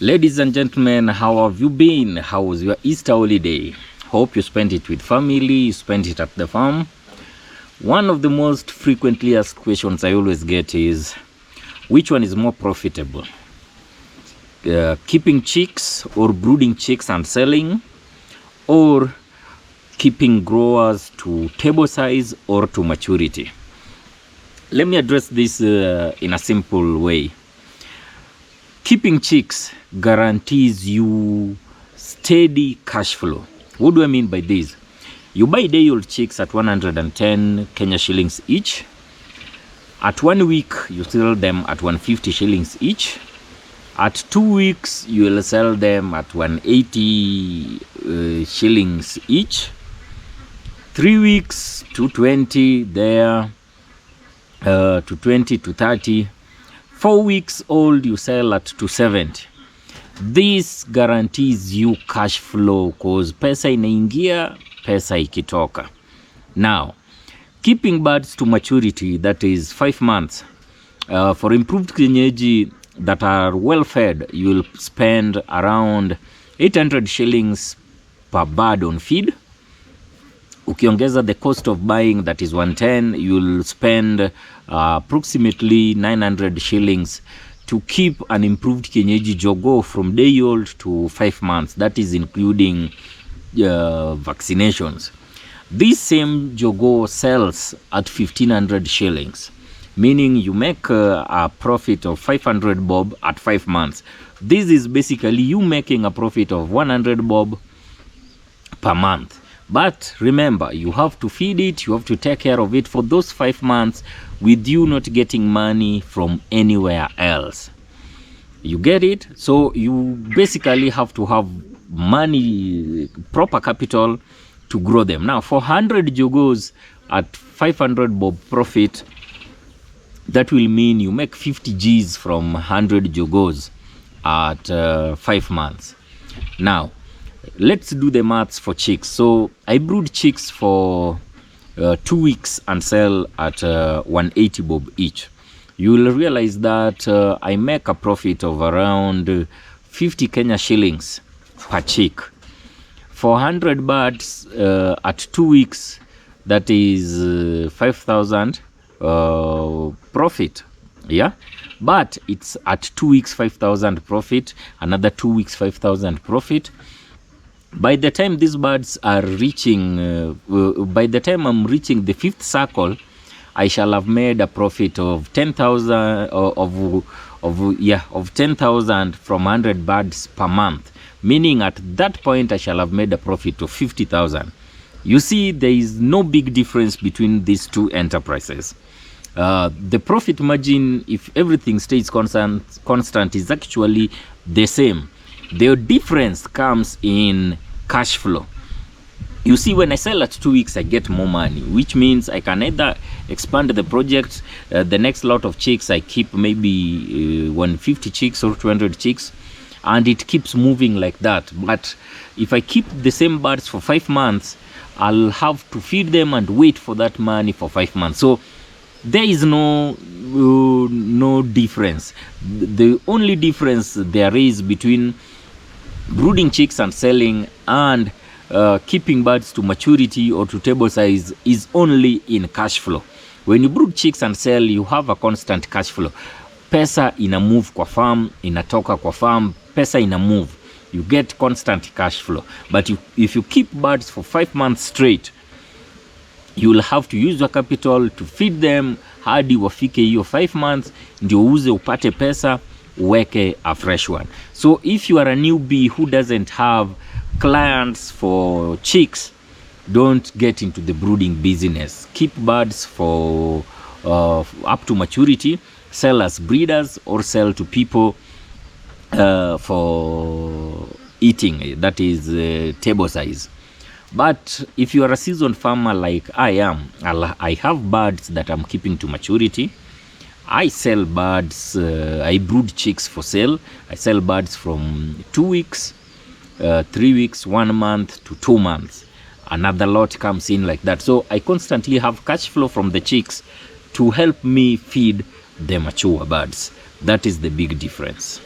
Ladies and gentlemen, how have you been? How was your Easter holiday? Hope you spent it with family, you spent it at the farm. One of the most frequently asked questions I always get is, which one is more profitable? Keeping chicks or brooding chicks and selling, or keeping growers to table size or to maturity? Let me address this in a simple way. Keeping chicks guarantees you steady cash flow. What do I mean by this? You buy day-old chicks at 110 Kenya shillings each. At 1 week, you sell them at 150 shillings each. At 2 weeks, you will sell them at 180 shillings each. 3 weeks, 220 there, 220 to 30. 4 weeks old, you sell at 270. This guarantees you cash flow cause pesa inaingia, pesa ikitoka. Now, keeping birds to maturity, that is 5 months. For improved kienyeji that are well fed, you will spend around 800 shillings per bird on feed. Ukiongeza the cost of buying, that is 110, you'll spend approximately 900 shillings to keep an improved kienyeji jogo from day old to 5 months. That is including vaccinations. This same jogo sells at 1500 shillings, meaning you make a profit of 500 bob at 5 months. This is basically you making a profit of 100 bob per month. But remember, you have to feed it, you have to take care of it for those 5 months with you not getting money from anywhere else. You get it? So you basically have to have money, proper capital to grow them. Now, for 100 jogos at 500 bob profit, that will mean you make 50 Gs from 100 jogos at 5 months. Now, let's do the maths for chicks. So I brood chicks for 2 weeks and sell at 180 bob each. You will realize that I make a profit of around 50 Kenya shillings per chick. For 100 birds at 2 weeks, that is 5,000 profit. Yeah, but it's at 2 weeks 5,000 profit, another 2 weeks 5,000 profit. By the time these birds are reaching, by the time I'm reaching the 5th circle, I shall have made a profit of 10,000 of 10,000 from 100 birds per month. Meaning at that point I shall have made a profit of 50,000. You see, there is no big difference between these two enterprises. The profit margin, if everything stays constant, is actually the same. The difference comes in cash flow. You see, when I sell at 2 weeks, I get more money, which means I can either expand the project, the next lot of chicks, I keep maybe 150 chicks or 200 chicks, and it keeps moving like that. But if I keep the same birds for 5 months, I'll have to feed them and wait for that money for 5 months. So there is no difference. The only difference there is between brooding chicks and selling and keeping birds to maturity or to table size is only in cash flow. When you brood chicks and sell, you have a constant cash flow. Pesa ina move kwa farm, inatoka kwa farm, pesa ina move. You get constant cash flow. But if you keep birds for 5 months straight, you will have to use your capital to feed them hadi wafike hiyo 5 months, ndio uze upate pesa, uweke a fresh one. So if you are a newbie who doesn't have clients for chicks, don't get into the brooding business. Keep birds for up to maturity, sell as breeders or sell to people for eating, that is table size. But if you are a seasoned farmer like I am, I have birds that I'm keeping to maturity. I sell birds, I brood chicks for sale. I sell birds from 2 weeks, 3 weeks, 1 month to 2 months. Another lot comes in like that. So I constantly have cash flow from the chicks to help me feed the mature birds. That is the big difference.